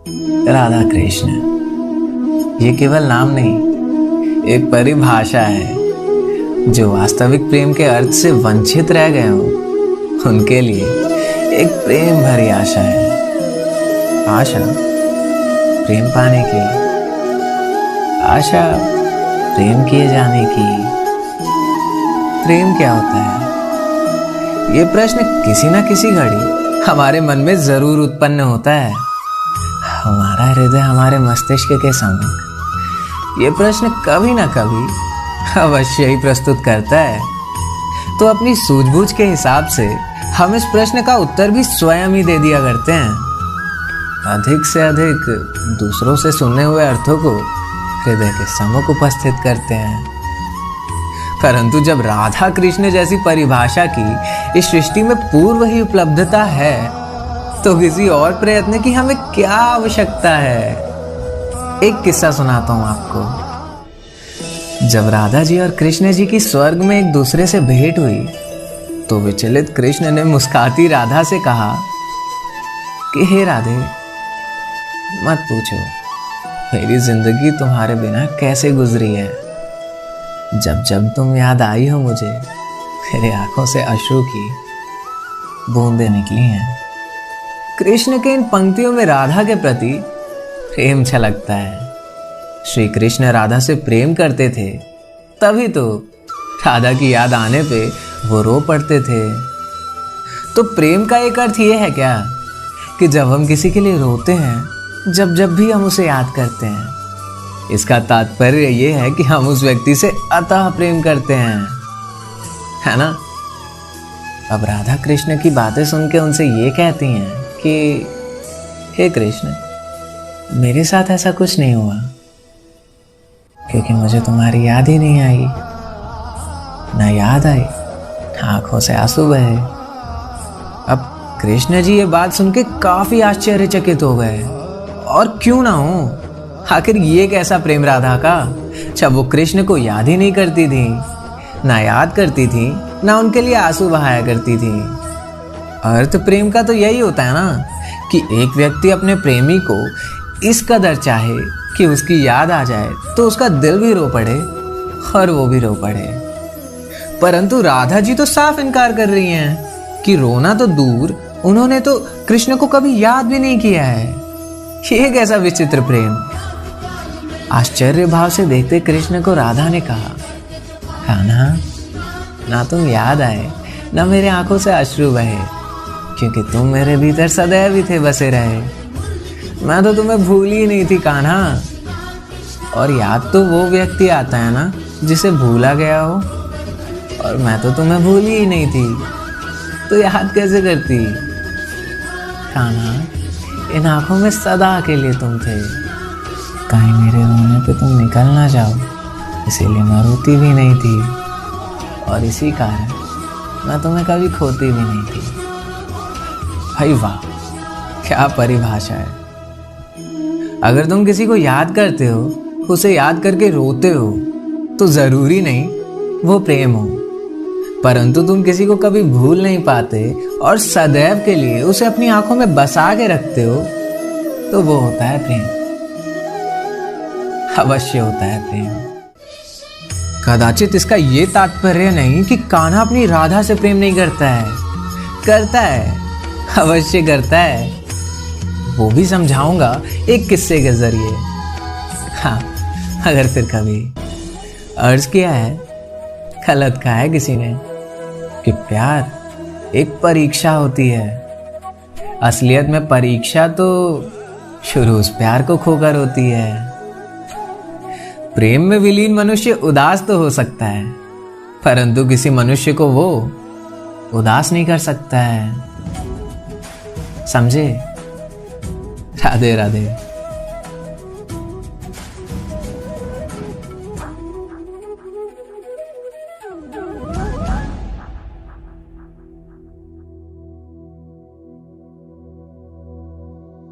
राधा कृष्ण ये केवल नाम नहीं, एक परिभाषा है। जो वास्तविक प्रेम के अर्थ से वंचित रह गए हों उनके लिए एक प्रेम भरी आशा है। आशा प्रेम पाने की, आशा प्रेम किए जाने की। प्रेम क्या होता है? ये प्रश्न किसी ना किसी घड़ी हमारे मन में जरूर उत्पन्न होता है। हमारा हृदय हमारे मस्तिष्क के सम्मुख ये प्रश्न कभी ना कभी अवश्य ही प्रस्तुत करता है। तो अपनी सूझबूझ के हिसाब से हम इस प्रश्न का उत्तर भी स्वयं ही दे दिया करते हैं। अधिक से अधिक दूसरों से सुने हुए अर्थों को हृदय के सम्मुख उपस्थित करते हैं। परंतु जब राधा कृष्ण जैसी परिभाषा की इस सृष्टि में पूर्व ही उपलब्धता है तो किसी और प्रयत्न की हमें क्या आवश्यकता है। एक किस्सा सुनाता हूं आपको। जब राधा जी और कृष्ण जी की स्वर्ग में एक दूसरे से भेंट हुई तो विचलित कृष्ण ने मुस्कुराती राधा से कहा कि हे राधे, मत पूछो मेरी जिंदगी तुम्हारे बिना कैसे गुजरी है। जब जब तुम याद आई हो मुझे, मेरे आंखों से अश्रु की बूंदें निकली हैं। कृष्ण के इन पंक्तियों में राधा के प्रति प्रेम छलकता है। श्री कृष्ण राधा से प्रेम करते थे, तभी तो राधा की याद आने पे वो रो पड़ते थे। तो प्रेम का एक अर्थ ये है क्या कि जब हम किसी के लिए रोते हैं, जब भी हम उसे याद करते हैं, इसका तात्पर्य ये है कि हम उस व्यक्ति से अतः प्रेम करते हैं, है ना? अब राधा कृष्ण की बातें सुन के उनसे ये कहती हैं कि हे कृष्ण, मेरे साथ ऐसा कुछ नहीं हुआ क्योंकि मुझे तुम्हारी याद ही नहीं आई। ना याद आई, आंखों से आंसू बहे। अब कृष्ण जी ये बात सुन के काफी आश्चर्यचकित हो गए। और क्यों ना हो, आखिर ये कैसा प्रेम राधा का जब वो कृष्ण को याद ही नहीं करती थी, ना याद करती थी, ना उनके लिए आंसू बहाया करती थी। अर्थ प्रेम का तो यही होता है ना कि एक व्यक्ति अपने प्रेमी को इस कदर चाहे कि उसकी याद आ जाए तो उसका दिल भी रो पड़े और वो भी रो पड़े। परंतु राधा जी तो साफ इनकार कर रही हैं कि रोना तो दूर, उन्होंने तो कृष्ण को कभी याद भी नहीं किया है। ये कैसा विचित्र प्रेम। आश्चर्य भाव से देखते कृष्ण को राधा ने कहा, कान्हा, ना तुम याद आए, ना मेरे आंखों से अश्रु बहे, क्योंकि तुम मेरे भीतर सदैव ही थे बसे रहे। मैं तो तुम्हें भूल ही नहीं थी कान्हा। और याद तो वो व्यक्ति आता है ना जिसे भूला गया हो, और मैं तो तुम्हें भूली ही नहीं थी, तो याद कैसे करती? कान्हा, इन आंखों में सदा अकेले तुम थे। कहीं मेरे रोने पे तुम निकल ना जाओ, इसीलिए मैं रोती भी नहीं थी, और इसी कारण मैं तुम्हें कभी खोती भी नहीं थी। भाई वाह, क्या परिभाषा है। अगर तुम किसी को याद करते हो, उसे याद करके रोते हो, तो जरूरी नहीं वो प्रेम हो। परंतु तुम किसी को कभी भूल नहीं पाते और सदैव के लिए उसे अपनी आंखों में बसा के रखते हो, तो वो होता है प्रेम। अवश्य होता है प्रेम। कदाचित इसका ये तात्पर्य नहीं कि कान्हा अपनी राधा से प्रेम नहीं करता है। करता है, अवश्य करता है। वो भी समझाऊंगा एक किस्से के जरिए। हाँ, अगर फिर कभी अर्ज किया है, गलत कहा है किसी ने कि प्यार एक परीक्षा होती है, असलियत में परीक्षा तो शुरू उस प्यार को खोकर होती है। प्रेम में विलीन मनुष्य उदास तो हो सकता है, परंतु किसी मनुष्य को वो उदास नहीं कर सकता है। समझे? राधे राधे।